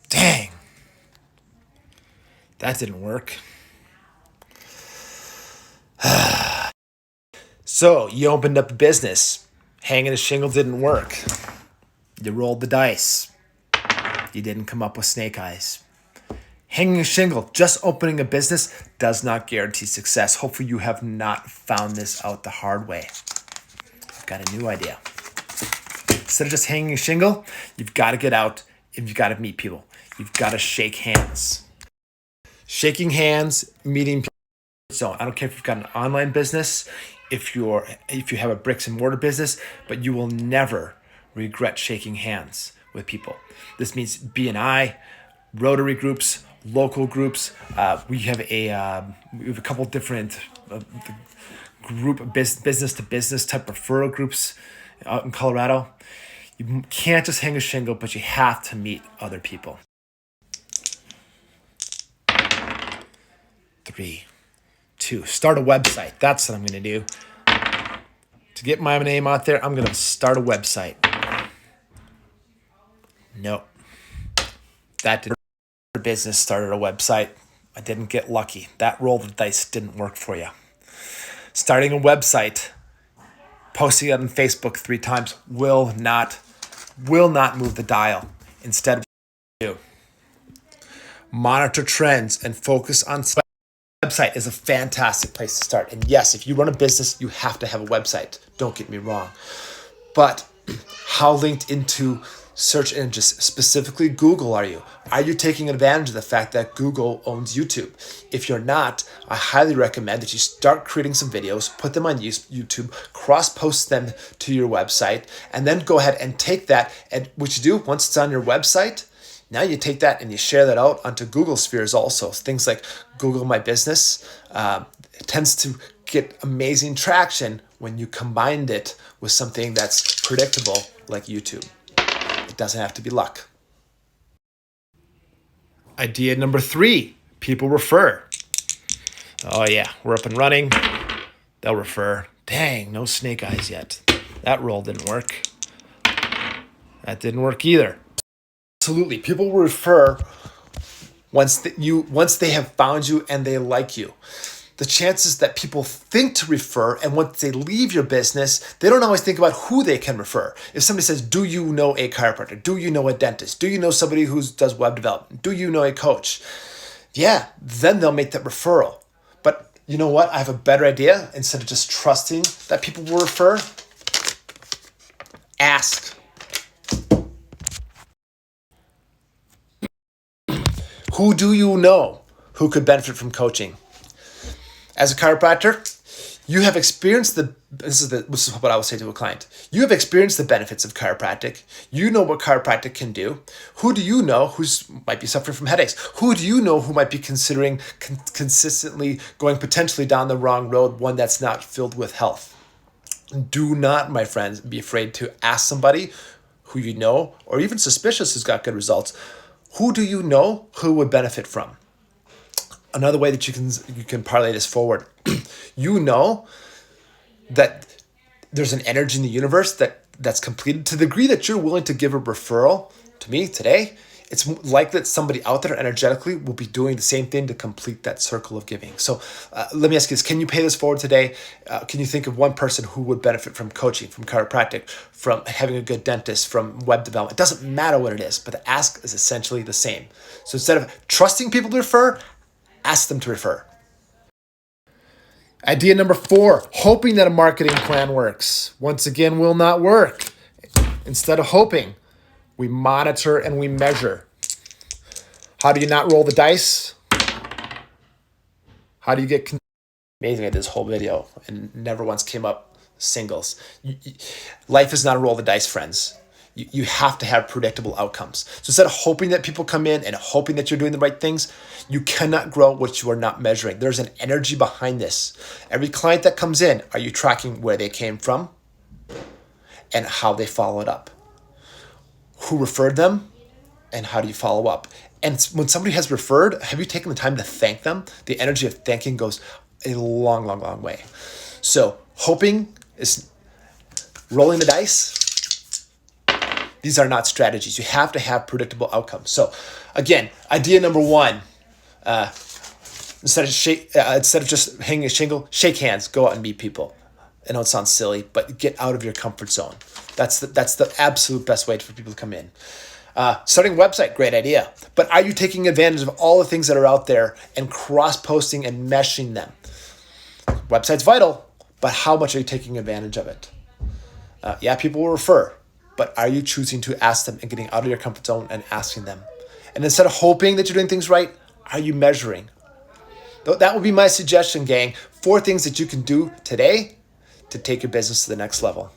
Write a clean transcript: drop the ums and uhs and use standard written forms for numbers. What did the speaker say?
Dang, that didn't work. So you opened up a business. Hanging a shingle didn't work. You rolled the dice. You didn't come up with snake eyes. Hanging a shingle, just opening a business, does not guarantee success. Hopefully you have not found this out the hard way. I've got a new idea. Instead of just hanging a shingle, you've got to get out and you've got to meet people. You've got to shake hands. Shaking hands, meeting people. So I don't care if you've got an online business, if you have a bricks and mortar business, but you will never regret shaking hands with people. This means BNI, Rotary groups, local groups. We have a couple different group business to business type referral groups out in Colorado. You can't just hang a shingle, but you have to meet other people. 3, 2, start a website. That's what I'm going to do. To get my name out there, I'm going to start a website. Nope. That didn't. Business started a website. I didn't get lucky. That roll of the dice didn't work for you. Starting a website, posting it on Facebook 3 times will not move the dial. Instead, do. Monitor trends and focus on website is a fantastic place to start. And yes, if you run a business, you have to have a website. Don't get me wrong. But how linked into search engines, specifically Google, are you? Are you taking advantage of the fact that Google owns YouTube? If you're not, I highly recommend that you start creating some videos, put them on YouTube, cross-post them to your website, and then go ahead and take that, and what you do once it's on your website, now you take that and you share that out onto Google spheres also. Things like Google My Business it tends to get amazing traction when you combine it with something that's predictable like YouTube. It doesn't have to be luck. Idea number 3, people refer. Oh yeah, we're up and running. They'll refer. Dang, no snake eyes yet. That roll didn't work. That didn't work either. Absolutely, people will refer once they have found you and they like you. The chances that people think to refer, and once they leave your business, they don't always think about who they can refer. If somebody says, do you know a chiropractor? Do you know a dentist? Do you know somebody who does web development? Do you know a coach? Yeah, then they'll make that referral. But you know what? I have a better idea. Instead of just trusting that people will refer, ask. Who do you know who could benefit from coaching? As a chiropractor, you have experienced this is what I would say to a client. You have experienced the benefits of chiropractic. You know what chiropractic can do. Who do you know who might be suffering from headaches? Who do you know who might be considering consistently going potentially down the wrong road, one that's not filled with health? Do not, my friends, be afraid to ask somebody who you know, or even suspicious who's got good results. Who do you know who would benefit from? Another way that you can parlay this forward, you know that there's an energy in the universe that's completed to the degree that you're willing to give a referral to me today. It's likely that somebody out there energetically will be doing the same thing to complete that circle of giving. So let me ask you this. Can you pay this forward today? Can you think of one person who would benefit from coaching, from chiropractic, from having a good dentist, from web development? It doesn't matter what it is, but the ask is essentially the same. So instead of trusting people to refer, ask them to refer. Idea number 4, hoping that a marketing plan works. Once again, will not work. Instead of hoping, we monitor and we measure. How do you not roll the dice? How do you get amazing at this whole video and never once came up singles? Life is not a roll the dice, friends. You have to have predictable outcomes. So instead of hoping that people come in and hoping that you're doing the right things, you cannot grow what you are not measuring. There's an energy behind this. Every client that comes in, are you tracking where they came from and how they followed up? Who referred them and how do you follow up? And when somebody has referred, have you taken the time to thank them? The energy of thanking goes a long, long, long way. So Hoping is rolling the dice. These are not strategies. You have to have predictable outcomes. So again, idea number one, instead of just hanging a shingle, shake hands, go out and meet people. I know it sounds silly, but get out of your comfort zone. That's the absolute best way for people to come in. Starting a website, great idea. But are you taking advantage of all the things that are out there and cross-posting and meshing them? Website's vital, but how much are you taking advantage of it? People will refer, but are you choosing to ask them and getting out of your comfort zone and asking them? And instead of hoping that you're doing things right, are you measuring? That would be my suggestion, gang. 4 things that you can do today to take your business to the next level.